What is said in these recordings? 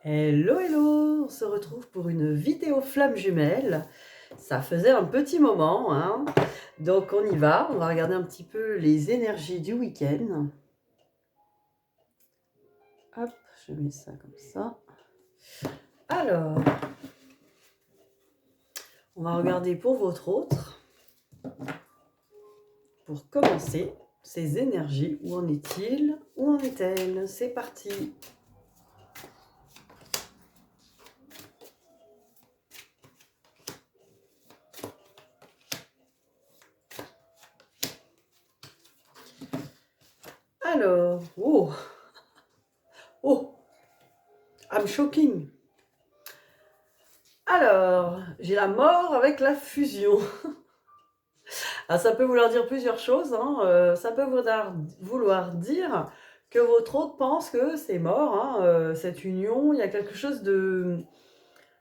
Hello, hello! On se retrouve pour une vidéo flamme jumelle. Ça faisait un petit moment, hein? Donc on y va, on va regarder un petit peu les énergies du week-end. Hop, je mets ça comme ça. Alors, on va regarder pour votre autre. Pour commencer, ces énergies, où en est-il? Où en est-elle? C'est parti! Alors, oh, oh, I'm shocking. Alors, j'ai la mort avec la fusion. Alors, ça peut vouloir dire plusieurs choses, hein. Ça peut vouloir dire que votre autre pense que c'est mort, hein, cette union. Il y a quelque chose de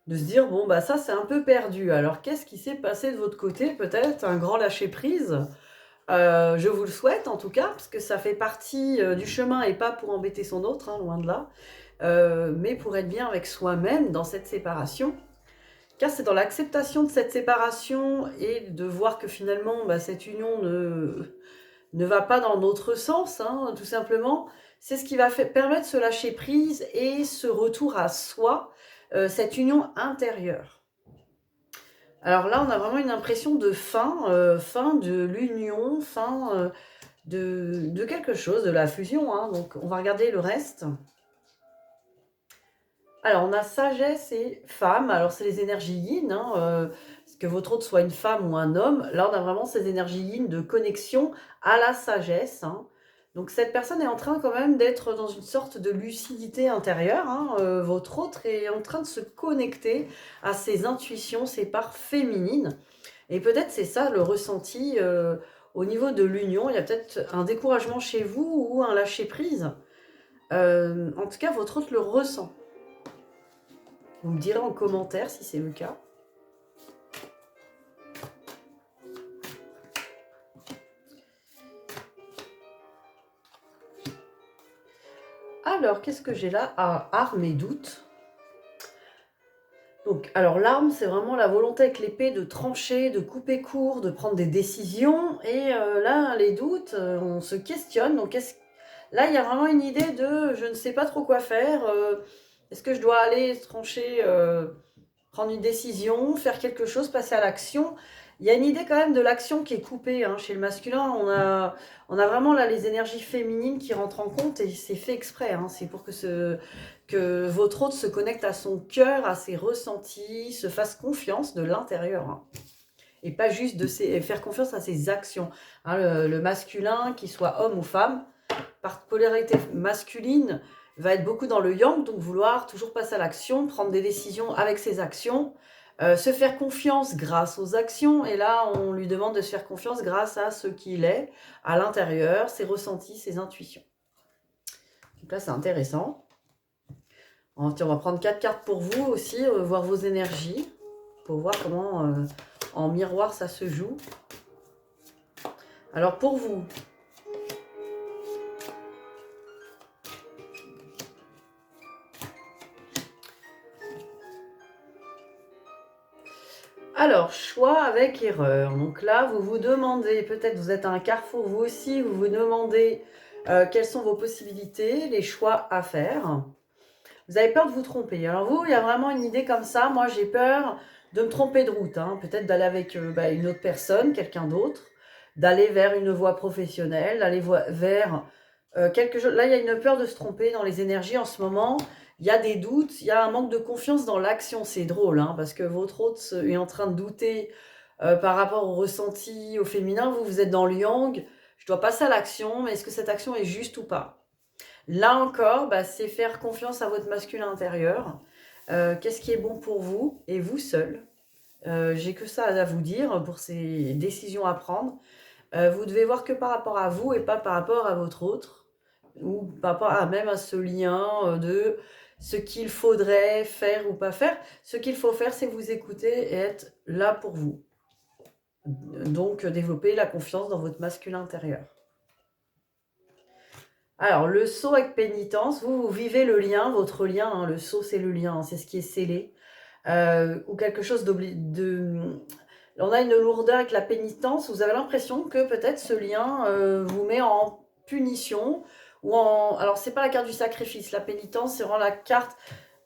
se dire, bon, bah ça c'est un peu perdu. Alors, qu'est-ce qui s'est passé de votre côté? Peut-être un grand lâcher-prise. Je vous le souhaite en tout cas, parce que ça fait partie du chemin et pas pour embêter son autre, hein, loin de là, mais pour être bien avec soi-même dans cette séparation. Car c'est dans l'acceptation de cette séparation et de voir que finalement, bah, cette union ne va pas dans notre sens, hein, tout simplement. C'est ce qui va permettre ce lâcher prise et ce retour à soi, cette union intérieure. Alors là, on a vraiment une impression de fin de l'union, fin de quelque chose, de la fusion, hein. Donc on va regarder le reste. Alors, on a sagesse et femme. Alors, c'est les énergies yin, hein, que votre autre soit une femme ou un homme. Là, on a vraiment ces énergies yin de connexion à la sagesse, hein. Donc, cette personne est en train quand même d'être dans une sorte de lucidité intérieure, hein. Votre autre est en train de se connecter à ses intuitions, ses parts féminines. Et peut-être c'est ça le ressenti au niveau de l'union. Il y a peut-être un découragement chez vous ou un lâcher-prise. En tout cas, votre autre le ressent. Vous me direz en commentaire si c'est le cas. Alors, qu'est-ce que j'ai là? Ah, armes et doutes. Donc, alors l'arme, c'est vraiment la volonté avec l'épée de trancher, de couper court, de prendre des décisions. Et là, les doutes, on se questionne. Donc, là, il y a vraiment une idée de je ne sais pas trop quoi faire. Est-ce que je dois aller trancher, prendre une décision, faire quelque chose, passer à l'action? Il y a une idée quand même de l'action qui est coupée, hein. Chez le masculin, on a vraiment là les énergies féminines qui rentrent en compte et c'est fait exprès, hein. C'est pour que votre autre se connecte à son cœur, à ses ressentis, se fasse confiance de l'intérieur, hein. Et pas juste faire confiance à ses actions, hein. Le masculin, qu'il soit homme ou femme, par polarité masculine, va être beaucoup dans le yang, donc vouloir toujours passer à l'action, prendre des décisions avec ses actions, se faire confiance grâce aux actions. Et là, on lui demande de se faire confiance grâce à ce qu'il est, à l'intérieur, ses ressentis, ses intuitions. Donc là, c'est intéressant. On va prendre 4 cartes pour vous aussi, voir vos énergies, pour voir comment en miroir ça se joue. Alors pour vous, alors, choix avec erreur. Donc là, vous vous demandez, peut-être vous êtes à un carrefour, vous aussi, vous vous demandez quelles sont vos possibilités, les choix à faire. Vous avez peur de vous tromper. Alors vous, il y a vraiment une idée comme ça. Moi, j'ai peur de me tromper de route, hein. Peut-être d'aller avec une autre personne, quelqu'un d'autre, d'aller vers une voie professionnelle, d'aller vers quelque chose. Là, il y a une peur de se tromper dans les énergies en ce moment. Il y a des doutes, il y a un manque de confiance dans l'action. C'est drôle, hein, parce que votre hôte est en train de douter par rapport au ressenti, au féminin. Vous êtes dans le yang. Je dois passer à l'action, mais est-ce que cette action est juste ou pas? Là encore, bah, c'est faire confiance à votre masculin intérieur. Qu'est-ce qui est bon pour vous et vous seul? J'ai que ça à vous dire pour ces décisions à prendre. Vous devez voir que par rapport à vous et pas par rapport à votre autre, ou par rapport à même à ce lien de ce qu'il faudrait faire ou pas faire. Ce qu'il faut faire, c'est vous écouter et être là pour vous. Donc, développer la confiance dans votre masculin intérieur. Alors, le sceau avec pénitence, vous vivez le lien, votre lien, hein, le sceau c'est le lien, hein, c'est ce qui est scellé, ou quelque chose on a une lourdeur avec la pénitence, vous avez l'impression que peut-être ce lien vous met en punition, alors c'est pas la carte du sacrifice, la pénitence c'est vraiment la carte,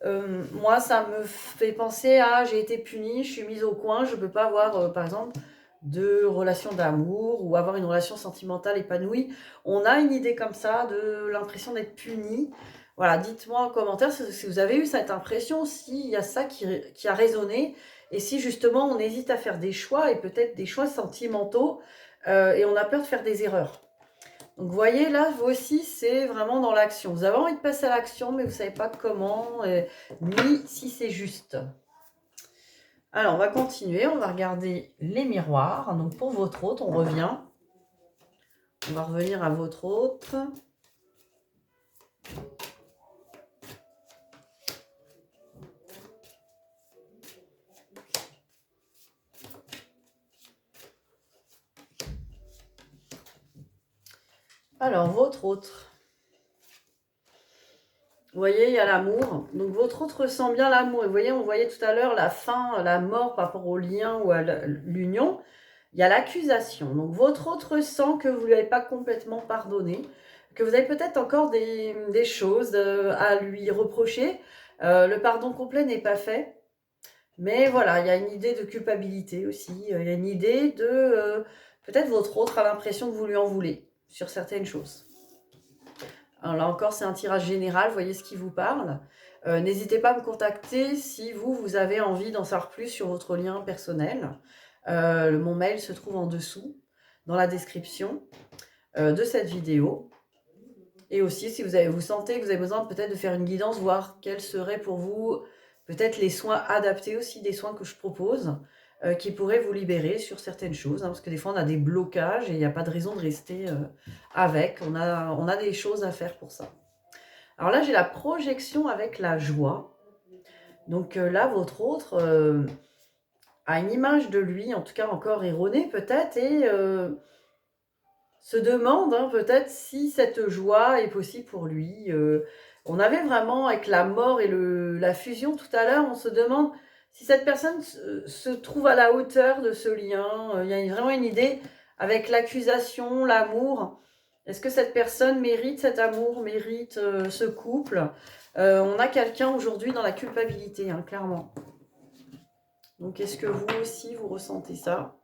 moi ça me fait penser à j'ai été punie, je suis mise au coin, je peux pas avoir par exemple de relation d'amour ou avoir une relation sentimentale épanouie. On a une idée comme ça de l'impression d'être puni. Voilà, dites-moi en commentaire si vous avez eu cette impression, s'il y a ça qui a résonné, et si justement on hésite à faire des choix, et peut-être des choix sentimentaux, et on a peur de faire des erreurs. Donc vous voyez là, vous aussi, c'est vraiment dans l'action. Vous avez envie de passer à l'action, mais vous ne savez pas comment, ni si c'est juste. Alors, on va continuer, on va regarder les miroirs. Donc, pour votre hôte, on revient. On va revenir à votre hôte. Alors, votre autre. Vous voyez, il y a l'amour. Donc, votre autre ressent bien l'amour. Et vous voyez, on voyait tout à l'heure la fin, la mort par rapport au lien ou à l'union. Il y a l'accusation. Donc, votre autre ressent que vous ne lui avez pas complètement pardonné, que vous avez peut-être encore des choses à lui reprocher. Le pardon complet n'est pas fait. Mais voilà, il y a une idée de culpabilité aussi. Il y a une idée de... peut-être votre autre a l'impression que vous lui en voulez sur certaines choses. Alors là encore, c'est un tirage général, voyez ce qui vous parle. N'hésitez pas à me contacter si vous avez envie d'en savoir plus sur votre lien personnel. Mon mail se trouve en dessous, dans la description de cette vidéo. Et aussi, si vous sentez que vous avez besoin peut-être de faire une guidance, voir quels seraient pour vous peut-être les soins adaptés aussi, des soins que je propose, qui pourraient vous libérer sur certaines choses. Hein, parce que des fois, on a des blocages et il n'y a pas de raison de rester avec. On a des choses à faire pour ça. Alors là, j'ai la projection avec la joie. Donc là, votre autre a une image de lui, en tout cas encore erronée peut-être, et se demande hein, peut-être si cette joie est possible pour lui. On avait vraiment, avec la mort et la fusion tout à l'heure, on se demande si cette personne se trouve à la hauteur de ce lien. Il y a vraiment une idée avec l'accusation, l'amour. Est-ce que cette personne mérite cet amour, mérite ce couple? On a quelqu'un aujourd'hui dans la culpabilité, hein, clairement. Donc, est-ce que vous aussi, vous ressentez ça?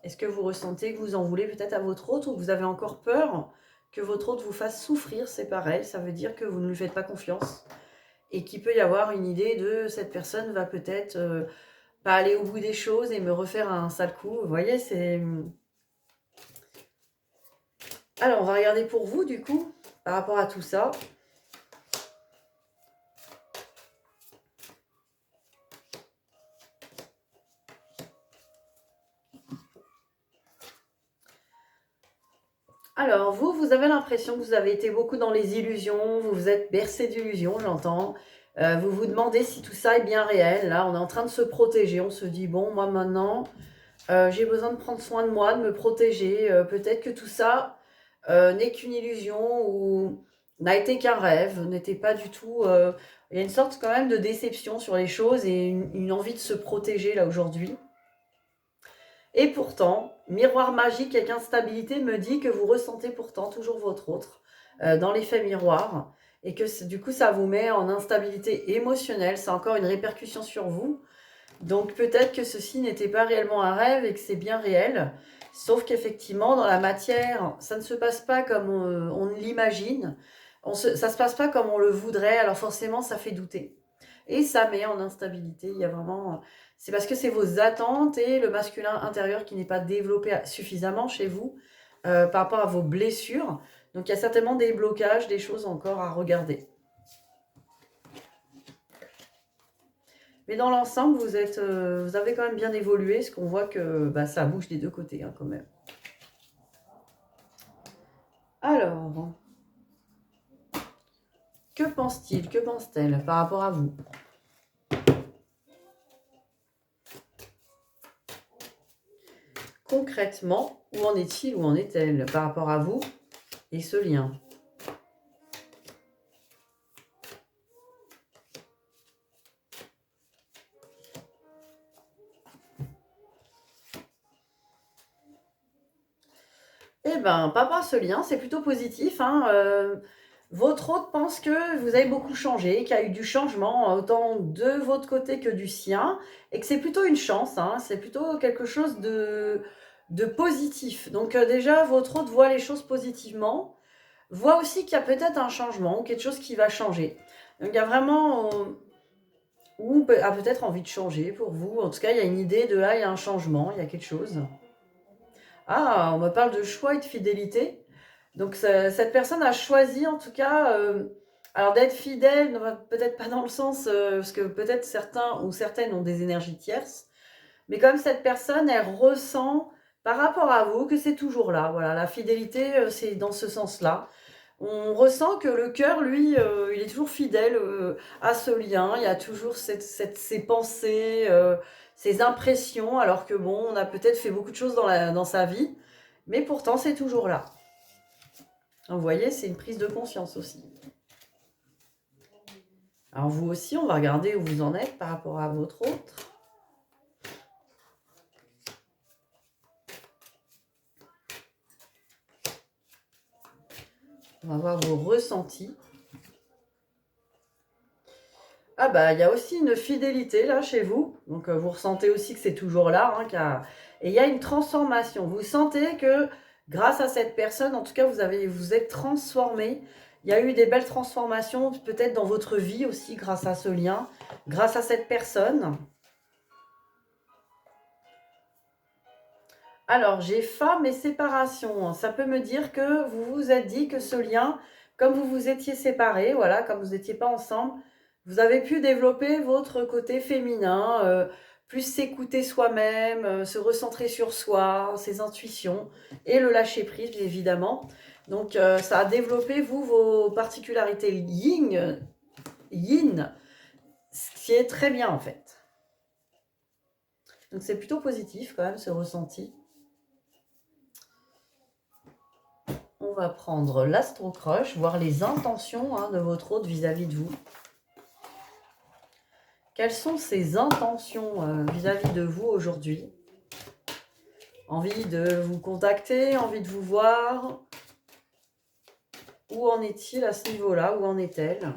Est-ce que vous ressentez que vous en voulez peut-être à votre autre, ou que vous avez encore peur que votre autre vous fasse souffrir? C'est pareil, ça veut dire que vous ne lui faites pas confiance. Et qu'il peut y avoir une idée de cette personne va peut-être pas aller au bout des choses et me refaire un sale coup. Vous voyez, c'est... Alors, on va regarder pour vous, du coup, par rapport à tout ça. Alors, vous avez l'impression que vous avez été beaucoup dans les illusions, vous vous êtes bercé d'illusions, j'entends. Vous vous demandez si tout ça est bien réel. Là, on est en train de se protéger. On se dit, bon, moi maintenant, j'ai besoin de prendre soin de moi, de me protéger. Peut-être que tout ça n'est qu'une illusion ou n'a été qu'un rêve, n'était pas du tout... il y a une sorte quand même de déception sur les choses et une envie de se protéger là aujourd'hui. Et pourtant, miroir magique avec instabilité me dit que vous ressentez pourtant toujours votre autre dans l'effet miroir et que du coup ça vous met en instabilité émotionnelle, c'est encore une répercussion sur vous. Donc peut-être que ceci n'était pas réellement un rêve et que c'est bien réel, sauf qu'effectivement dans la matière, ça ne se passe pas comme on l'imagine, ça ne se passe pas comme on le voudrait, alors forcément ça fait douter. Et ça met en instabilité, il y a vraiment... C'est parce que c'est vos attentes et le masculin intérieur qui n'est pas développé suffisamment chez vous par rapport à vos blessures. Donc il y a certainement des blocages, des choses encore à regarder. Mais dans l'ensemble, vous avez quand même bien évolué, parce qu'on voit que ça bouge des deux côtés hein, quand même. Alors, que pense-t-il, que pense-t-elle par rapport à vous? Concrètement, où en est-il, où en est-elle par rapport à vous et ce lien? ben, papa ce lien, c'est plutôt positif, hein, votre hôte pense que vous avez beaucoup changé, qu'il y a eu du changement autant de votre côté que du sien, et que c'est plutôt une chance, hein, c'est plutôt quelque chose de positif. Donc déjà, votre hôte voit les choses positivement, voit aussi qu'il y a peut-être un changement, quelque chose qui va changer. Donc il y a vraiment, ou a peut-être envie de changer pour vous. En tout cas, il y a une idée de là, il y a un changement, il y a quelque chose. Ah, on me parle de choix et de fidélité. Donc cette personne a choisi en tout cas, alors d'être fidèle, peut-être pas dans le sens, parce que peut-être certains ou certaines ont des énergies tierces, mais comme cette personne, elle ressent par rapport à vous que c'est toujours là. Voilà, la fidélité, c'est dans ce sens-là. On ressent que le cœur, lui, il est toujours fidèle à ce lien. Il y a toujours ces pensées, ces impressions, alors que bon, on a peut-être fait beaucoup de choses dans sa vie, mais pourtant c'est toujours là. Vous voyez, c'est une prise de conscience aussi. Alors vous aussi, on va regarder où vous en êtes par rapport à votre autre. On va voir vos ressentis. Ah bah, il y a aussi une fidélité là chez vous. Donc vous ressentez aussi que c'est toujours là. Hein, et il y a une transformation. Vous sentez que grâce à cette personne, en tout cas, vous êtes transformé. Il y a eu des belles transformations peut-être dans votre vie aussi grâce à ce lien, grâce à cette personne. Alors, j'ai femme et séparation. Ça peut me dire que vous vous êtes dit que ce lien, comme vous vous étiez séparés, voilà, comme vous n'étiez pas ensemble, vous avez pu développer votre côté féminin, plus s'écouter soi-même, se recentrer sur soi, ses intuitions et le lâcher prise, bien évidemment. Donc, ça a développé, vous, vos particularités yin, ce qui est très bien en fait. Donc, c'est plutôt positif quand même, ce ressenti. On va prendre l'astro-croche, voir les intentions de votre hôte vis-à-vis de vous. Quelles sont ses intentions vis-à-vis de vous aujourd'hui? Envie de vous contacter, envie de vous voir? Où en est-il à ce niveau-là? Où en est-elle?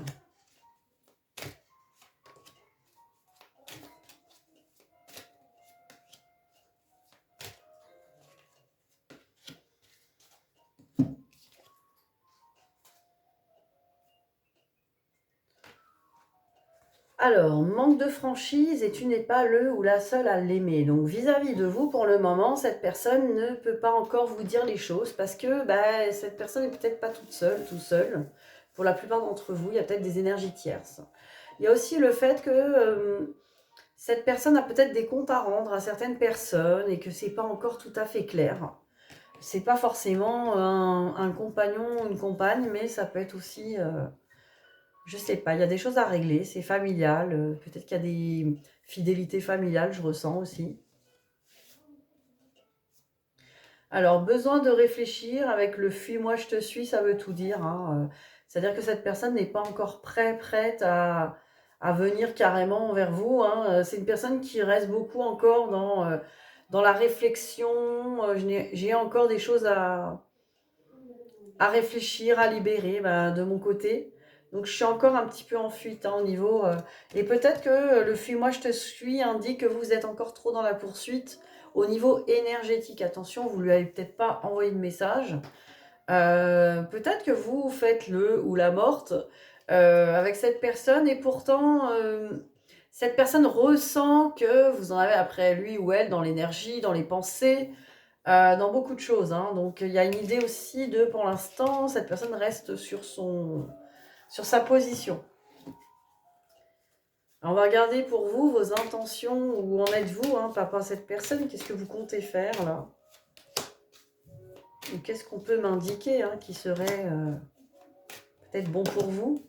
Alors, manque de franchise et tu n'es pas le ou la seule à l'aimer. Donc, vis-à-vis de vous, pour le moment, cette personne ne peut pas encore vous dire les choses parce que cette personne n'est peut-être pas toute seule, tout seul. Pour la plupart d'entre vous, il y a peut-être des énergies tierces. Il y a aussi le fait que cette personne a peut-être des comptes à rendre à certaines personnes et que c'est pas encore tout à fait clair. C'est pas forcément un compagnon ou une compagne, mais ça peut être aussi... je sais pas, il y a des choses à régler, c'est familial, peut-être qu'il y a des fidélités familiales, je ressens aussi. Alors, besoin de réfléchir avec le fuis-moi, je te suis, ça veut tout dire. Hein. C'est-à-dire que cette personne n'est pas encore prête à venir carrément vers vous. Hein. C'est une personne qui reste beaucoup encore dans la réflexion. J'ai encore des choses à réfléchir, à libérer de mon côté. Donc je suis encore un petit peu en fuite au niveau... et peut-être que le fuis-moi, je te suis indique que vous êtes encore trop dans la poursuite au niveau énergétique. Attention, vous lui avez peut-être pas envoyé de message. Peut-être que vous faites le ou la morte avec cette personne et pourtant cette personne ressent que vous en avez après lui ou elle dans l'énergie, dans les pensées, dans beaucoup de choses. Hein. Donc il y a une idée aussi de, pour l'instant, cette personne reste sur sa position. Alors, on va regarder pour vous vos intentions, où en êtes-vous par rapport à cette personne, qu'est-ce que vous comptez faire là? Ou qu'est-ce qu'on peut m'indiquer qui serait peut-être bon pour vous?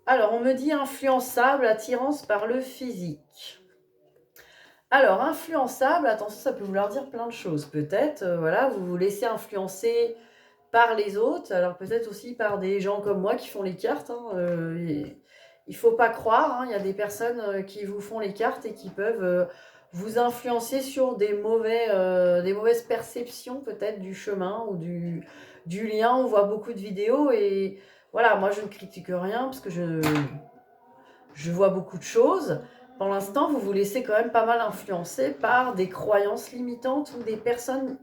Alors, on me dit influençable, attirance par le physique. Alors, influençable, attention, ça peut vouloir dire plein de choses. Peut-être, voilà, vous vous laissez influencer par les autres, alors peut-être aussi par des gens comme moi qui font les cartes. Il ne faut pas croire, il y a des personnes qui vous font les cartes et qui peuvent vous influencer sur des mauvaises perceptions peut-être du chemin ou du lien. On voit beaucoup de vidéos et voilà, moi je ne critique rien parce que je vois beaucoup de choses. Pour l'instant, vous vous laissez quand même pas mal influencer par des croyances limitantes ou des personnes,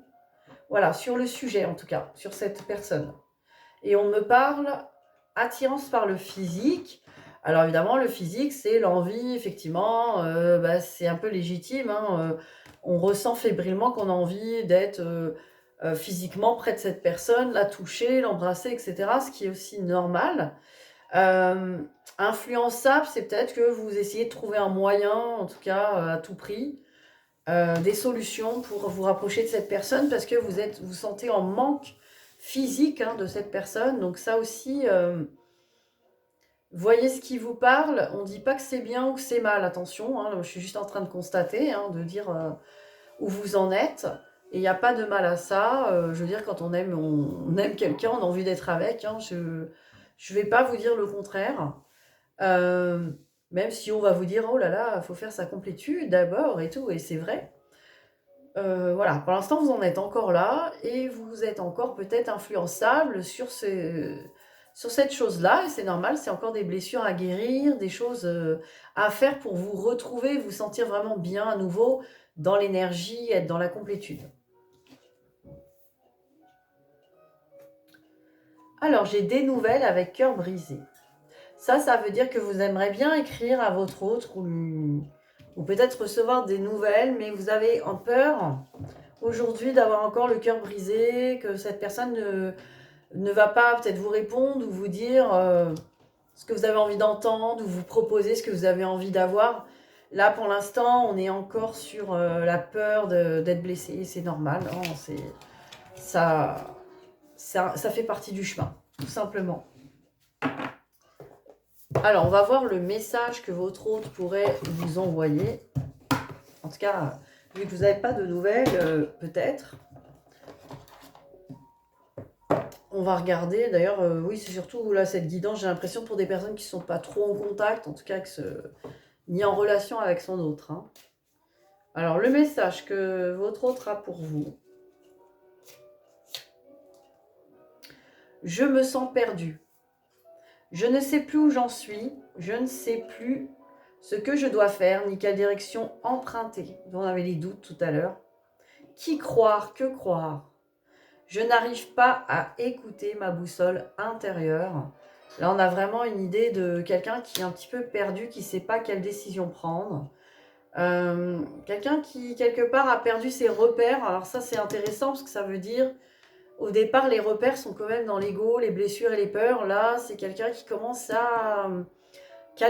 voilà, sur le sujet en tout cas, sur cette personne. Et on me parle attirance par le physique. Alors évidemment, le physique, c'est l'envie, effectivement, c'est un peu légitime, hein, on ressent fébrilement qu'on a envie d'être physiquement près de cette personne, la toucher, l'embrasser, etc. Ce qui est aussi normal. Euh, Influençable, c'est peut-être que vous essayez de trouver un moyen, en tout cas à tout prix, des solutions pour vous rapprocher de cette personne parce que vous sentez en manque physique, hein, de cette personne. Donc ça aussi, voyez ce qui vous parle. On ne dit pas que c'est bien ou que c'est mal, attention, hein, je suis juste en train de constater, hein, de dire où vous en êtes. Et il n'y a pas de mal à ça. Je veux dire, quand on aime quelqu'un, on a envie d'être avec, hein. Je ne vais pas vous dire le contraire. Euh, Même si on va vous dire, oh là là, il faut faire sa complétude d'abord et tout, et c'est vrai. Voilà, pour l'instant, vous en êtes encore là et vous êtes encore peut-être influençable sur cette chose-là. Et c'est normal, c'est encore des blessures à guérir, des choses à faire pour vous retrouver, vous sentir vraiment bien à nouveau dans l'énergie, être dans la complétude. Alors, j'ai des nouvelles avec cœur brisé. Ça veut dire que vous aimeriez bien écrire à votre autre ou peut-être recevoir des nouvelles, mais vous avez en peur aujourd'hui d'avoir encore le cœur brisé, que cette personne ne va pas peut-être vous répondre ou vous dire ce que vous avez envie d'entendre ou vous proposer ce que vous avez envie d'avoir. Là, pour l'instant, on est encore sur la peur d'être blessé. C'est normal, hein, ça fait partie du chemin, tout simplement. Alors, on va voir le message que votre hôte pourrait vous envoyer. En tout cas, vu que vous n'avez pas de nouvelles, peut-être. On va regarder, d'ailleurs, oui, c'est surtout là, cette guidance, j'ai l'impression pour des personnes qui ne sont pas trop en contact, en tout cas, ni en relation avec son autre, hein. Alors, le message que votre autre a pour vous. Je me sens perdu. Je ne sais plus où j'en suis, je ne sais plus ce que je dois faire, ni quelle direction emprunter. On avait les doutes tout à l'heure. Qui croire, que croire? Je n'arrive pas à écouter ma boussole intérieure. Là, on a vraiment une idée de quelqu'un qui est un petit peu perdu, qui ne sait pas quelle décision prendre. Quelqu'un qui, quelque part, a perdu ses repères. Alors ça, c'est intéressant parce que ça veut dire, au départ, les repères sont quand même dans l'ego, les blessures et les peurs. Là, c'est quelqu'un qui commence à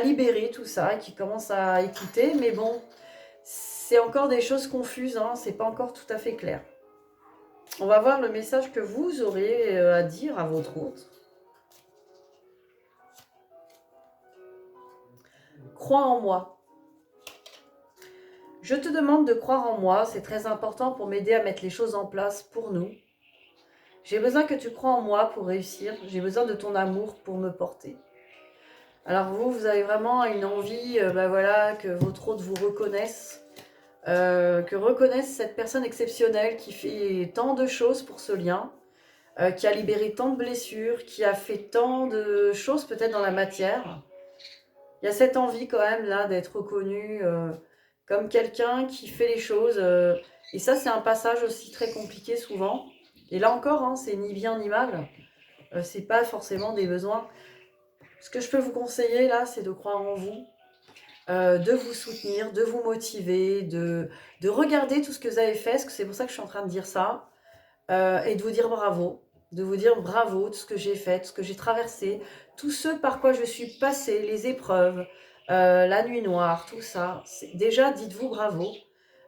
libérer tout ça, qui commence à écouter. Mais bon, c'est encore des choses confuses, hein, c'est pas encore tout à fait clair. On va voir le message que vous aurez à dire à votre hôte. Crois en moi. Je te demande de croire en moi, c'est très important pour m'aider à mettre les choses en place pour nous. J'ai besoin que tu crois en moi pour réussir, j'ai besoin de ton amour pour me porter. Alors vous avez vraiment une envie voilà, que votre hôte vous reconnaisse, que reconnaisse cette personne exceptionnelle qui fait tant de choses pour ce lien, qui a libéré tant de blessures, qui a fait tant de choses peut-être dans la matière. Il y a cette envie quand même là d'être reconnu comme quelqu'un qui fait les choses. Et ça, c'est un passage aussi très compliqué souvent. Et là encore, hein, c'est ni bien ni mal. C'est pas forcément des besoins. Ce que je peux vous conseiller là, c'est de croire en vous, de vous soutenir, de vous motiver, de regarder tout ce que vous avez fait, parce que c'est pour ça que je suis en train de dire ça, et de vous dire bravo. De vous dire bravo, tout ce que j'ai fait, tout ce que j'ai traversé, tout ce par quoi je suis passée, les épreuves, la nuit noire, tout ça. Déjà, dites-vous bravo.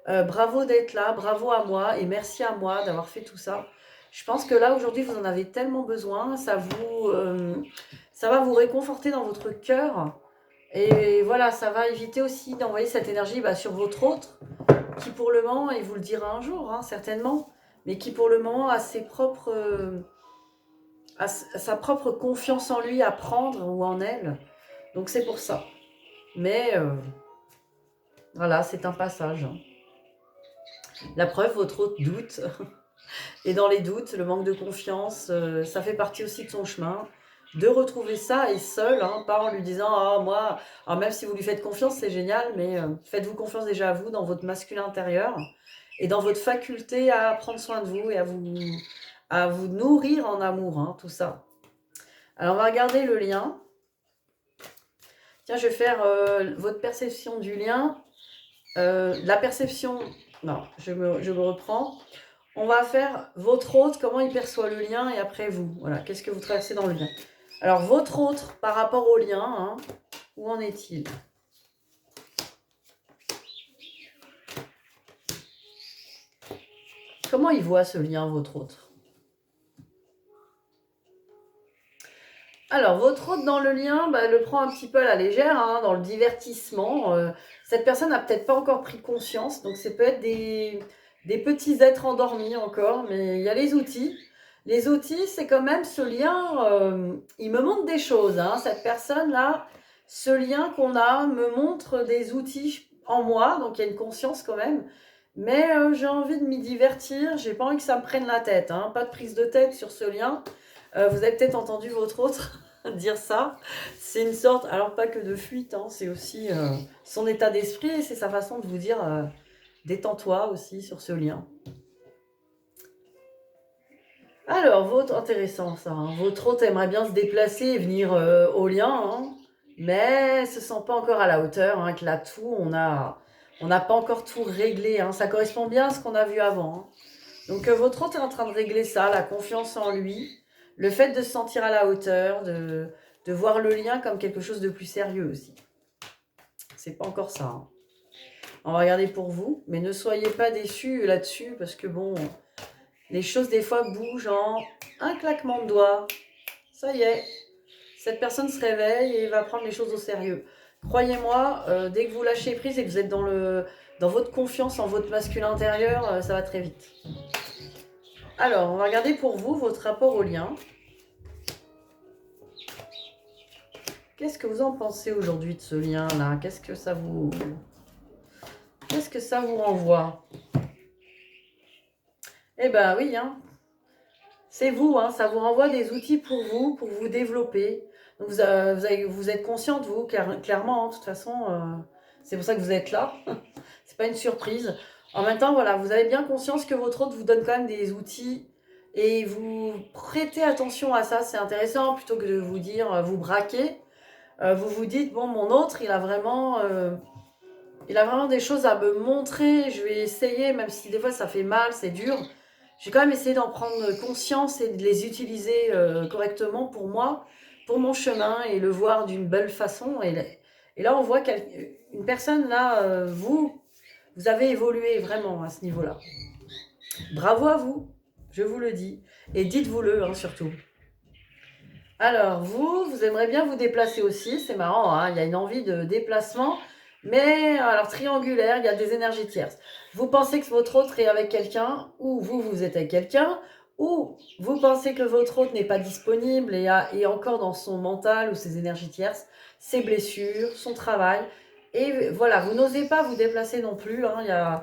Bravo d'être là, bravo à moi et merci à moi d'avoir fait tout ça. Je pense que là, aujourd'hui, vous en avez tellement besoin. Ça va vous réconforter dans votre cœur. Et voilà, ça va éviter aussi d'envoyer cette énergie sur votre autre, qui pour le moment, et vous le dira un jour, hein, certainement, mais qui pour le moment a sa propre confiance en lui à prendre ou en elle. Donc c'est pour ça. Mais voilà, c'est un passage. La preuve, votre autre doute. Et dans les doutes, le manque de confiance, ça fait partie aussi de son chemin. De retrouver ça et seul, hein, pas en lui disant ah moi, alors même si vous lui faites confiance, c'est génial, mais faites-vous confiance déjà à vous dans votre masculin intérieur et dans votre faculté à prendre soin de vous et à vous nourrir en amour, hein, tout ça. Alors on va regarder le lien. Tiens, je vais faire votre perception du lien. La perception, non, je me reprends. On va faire votre autre, comment il perçoit le lien, et après vous. Voilà, qu'est-ce que vous traversez dans le lien. Alors, votre autre, par rapport au lien, hein, où en est-il? Comment il voit ce lien, votre autre? Alors, votre autre dans le lien, bah, le prend un petit peu à la légère, hein, dans le divertissement. Cette personne n'a peut-être pas encore pris conscience, donc ça peut être des petits êtres endormis encore, mais il y a les outils. Les outils, c'est quand même ce lien, il me montre des choses, hein, cette personne-là, ce lien qu'on a me montre des outils en moi, donc il y a une conscience quand même, mais j'ai envie de m'y divertir, j'ai pas envie que ça me prenne la tête, hein, pas de prise de tête sur ce lien. Vous avez peut-être entendu votre autre dire ça. C'est une sorte, alors pas que de fuite, hein, c'est aussi son état d'esprit et c'est sa façon de vous dire détends-toi aussi sur ce lien. Alors, votre, intéressant ça, hein, votre autre aimerait bien se déplacer et venir au lien, hein, mais se sent pas encore à la hauteur, hein, que là tout, on n'a pas encore tout réglé, hein, ça correspond bien à ce qu'on a vu avant. Hein. Donc votre autre est en train de régler ça, la confiance en lui, le fait de se sentir à la hauteur, de voir le lien comme quelque chose de plus sérieux aussi. C'est pas encore ça. Hein. On va regarder pour vous, mais ne soyez pas déçus là-dessus parce que bon, les choses des fois bougent en un claquement de doigts. Ça y est, cette personne se réveille et va prendre les choses au sérieux. Croyez-moi, dès que vous lâchez prise et que vous êtes dans votre confiance en votre masculin intérieur, ça va très vite. Alors, on va regarder pour vous votre rapport au lien. Qu'est-ce que vous en pensez aujourd'hui de ce lien-là? Qu'est-ce que ça vous renvoie? Eh ben oui, hein. C'est vous, hein, ça vous renvoie des outils pour vous développer. Donc vous êtes consciente, vous, clairement, hein, de toute façon, c'est pour ça que vous êtes là. C'est pas une surprise. En même temps, voilà, vous avez bien conscience que votre autre vous donne quand même des outils et vous prêtez attention à ça, c'est intéressant, plutôt que de vous dire, vous braquer. Vous vous dites, bon, mon autre, il a vraiment des choses à me montrer. Je vais essayer, même si des fois ça fait mal, c'est dur. Je vais quand même essayer d'en prendre conscience et de les utiliser correctement pour moi, pour mon chemin et le voir d'une belle façon. Et là, on voit qu'une personne, là, vous avez évolué vraiment à ce niveau-là. Bravo à vous, je vous le dis. Et dites-vous-le, hein, surtout. Alors, vous aimeriez bien vous déplacer aussi, c'est marrant, hein, il y a une envie de déplacement, mais alors triangulaire, il y a des énergies tierces. Vous pensez que votre autre est avec quelqu'un, ou vous êtes avec quelqu'un, ou vous pensez que votre autre n'est pas disponible et est encore dans son mental ou ses énergies tierces, ses blessures, son travail, et voilà, vous n'osez pas vous déplacer non plus, hein,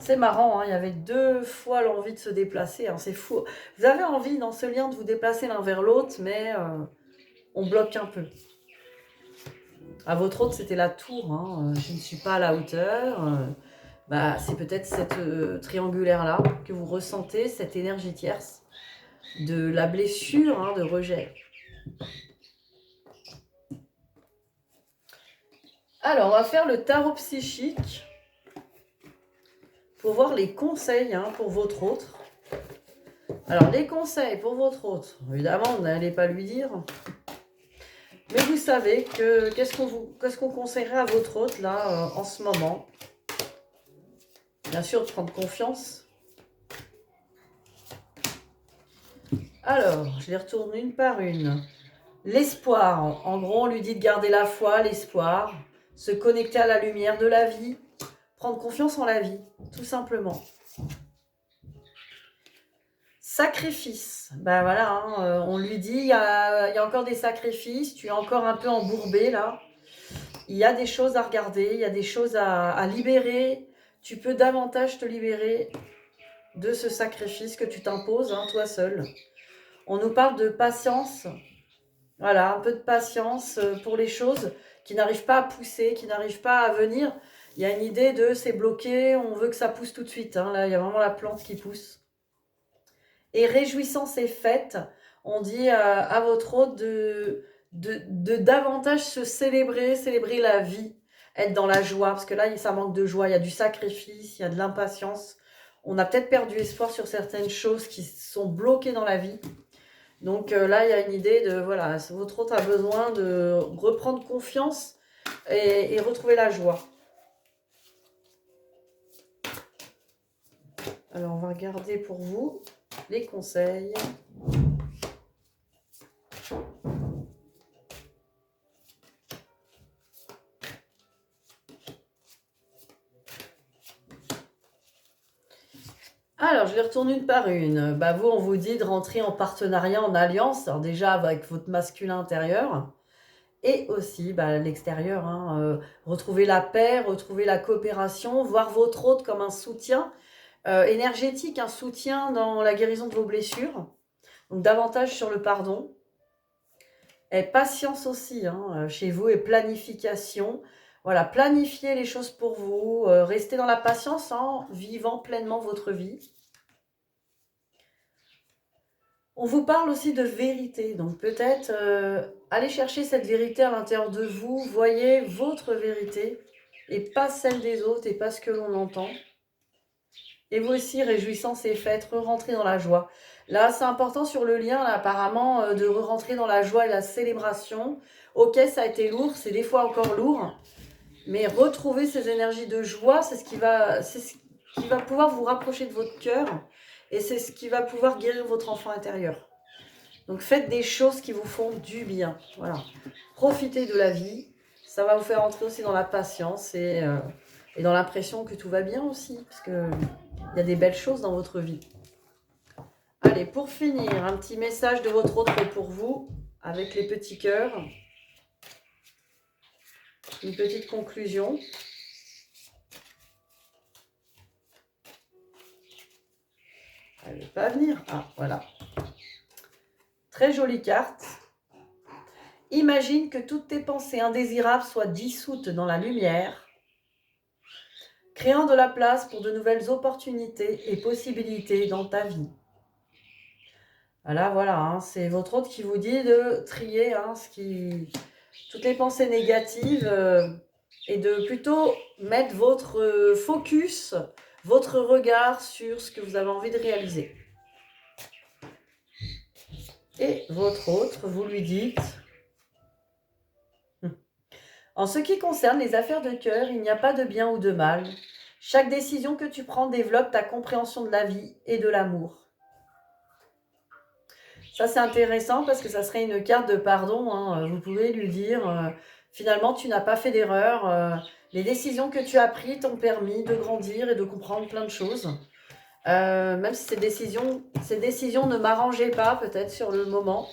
c'est marrant, hein, il y avait 2 fois l'envie de se déplacer, hein, c'est fou. Vous avez envie dans ce lien de vous déplacer l'un vers l'autre, mais on bloque un peu. À votre autre, c'était la tour, hein, je ne suis pas à la hauteur. C'est peut-être cette triangulaire-là que vous ressentez, cette énergie tierce de la blessure, hein, de rejet. Alors, on va faire le tarot psychique pour voir les conseils, hein, pour votre autre. Alors, les conseils pour votre autre, évidemment, vous n'allez pas lui dire. Mais vous savez que qu'est-ce qu'on conseillerait à votre autre, là, en ce moment? Bien sûr, de prendre confiance. Alors, je les retourne une par une. L'espoir, en gros, on lui dit de garder la foi, l'espoir, se connecter à la lumière de la vie, prendre confiance en la vie, tout simplement. Sacrifice, ben voilà, hein, on lui dit, il y a encore des sacrifices, tu es encore un peu embourbé là, il y a des choses à regarder, il y a des choses à libérer, tu peux davantage te libérer de ce sacrifice que tu t'imposes, hein, toi seul. On nous parle de patience. Voilà, un peu de patience pour les choses qui n'arrivent pas à pousser, qui n'arrivent pas à venir. Il y a une idée de c'est bloqué, on veut que ça pousse tout de suite. Hein. Là, il y a vraiment la plante qui pousse. Et réjouissance est faite, on dit à votre hôte de davantage se célébrer, célébrer la vie, être dans la joie, parce que là, ça manque de joie, il y a du sacrifice, il y a de l'impatience. On a peut-être perdu espoir sur certaines choses qui sont bloquées dans la vie. Donc là, il y a une idée de, voilà, votre hôte a besoin de reprendre confiance et retrouver la joie. Alors, on va regarder pour vous les conseils. Alors, je les retourne une par une. Bah, vous, on vous dit de rentrer en partenariat, en alliance, alors déjà avec votre masculin intérieur, et aussi l'extérieur. Hein, retrouver la paix, retrouver la coopération, voir votre hôte comme un soutien énergétique, un soutien dans la guérison de vos blessures. Donc, davantage sur le pardon. Et patience aussi, hein, chez vous, et planification. Voilà, planifiez les choses pour vous, restez dans la patience en vivant pleinement votre vie. On vous parle aussi de vérité, donc peut-être allez chercher cette vérité à l'intérieur de vous, voyez votre vérité et pas celle des autres et pas ce que l'on entend. Et vous aussi, réjouissance est faite, re-rentrer dans la joie. Là, c'est important sur le lien, là, apparemment, de re-rentrer dans la joie et la célébration. Ok, ça a été lourd, c'est des fois encore lourd, mais retrouver ces énergies de joie, c'est ce qui va pouvoir vous rapprocher de votre cœur et c'est ce qui va pouvoir guérir votre enfant intérieur. Donc faites des choses qui vous font du bien. Voilà. Profitez de la vie. Ça va vous faire entrer aussi dans la patience et dans l'impression que tout va bien aussi, parce qu'il y a des belles choses dans votre vie. Allez, pour finir, un petit message de votre autre pour vous, avec les petits cœurs. Une petite conclusion. Elle ne veut pas venir. Ah, voilà. Très jolie carte. Imagine que toutes tes pensées indésirables soient dissoutes dans la lumière, créant de la place pour de nouvelles opportunités et possibilités dans ta vie. Voilà, hein, c'est votre hôte qui vous dit de trier toutes les pensées négatives et de plutôt mettre votre focus, votre regard sur ce que vous avez envie de réaliser. Et votre autre, vous lui dites: en ce qui concerne les affaires de cœur, il n'y a pas de bien ou de mal. Chaque décision que tu prends développe ta compréhension de la vie et de l'amour. Ça, c'est intéressant parce que ça serait une carte de pardon. Hein. Vous pouvez lui dire, finalement, tu n'as pas fait d'erreur. Les décisions que tu as prises t'ont permis de grandir et de comprendre plein de choses. Même si ces décisions ne m'arrangeaient pas, peut-être, sur le moment.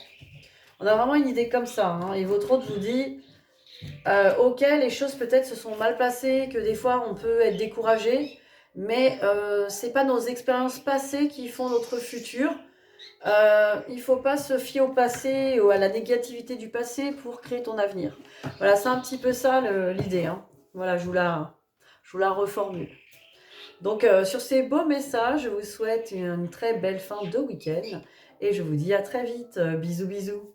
On a vraiment une idée comme ça. Hein. Et votre autre vous dit... ok, les choses peut-être se sont mal passées, que des fois on peut être découragé, mais c'est pas nos expériences passées qui font notre futur. Il faut pas se fier au passé ou à la négativité du passé pour créer ton avenir. Voilà, c'est un petit peu ça l'idée. Hein. Voilà, je vous la reformule. Donc sur ces beaux messages, je vous souhaite une très belle fin de week-end et je vous dis à très vite. Bisous, bisous.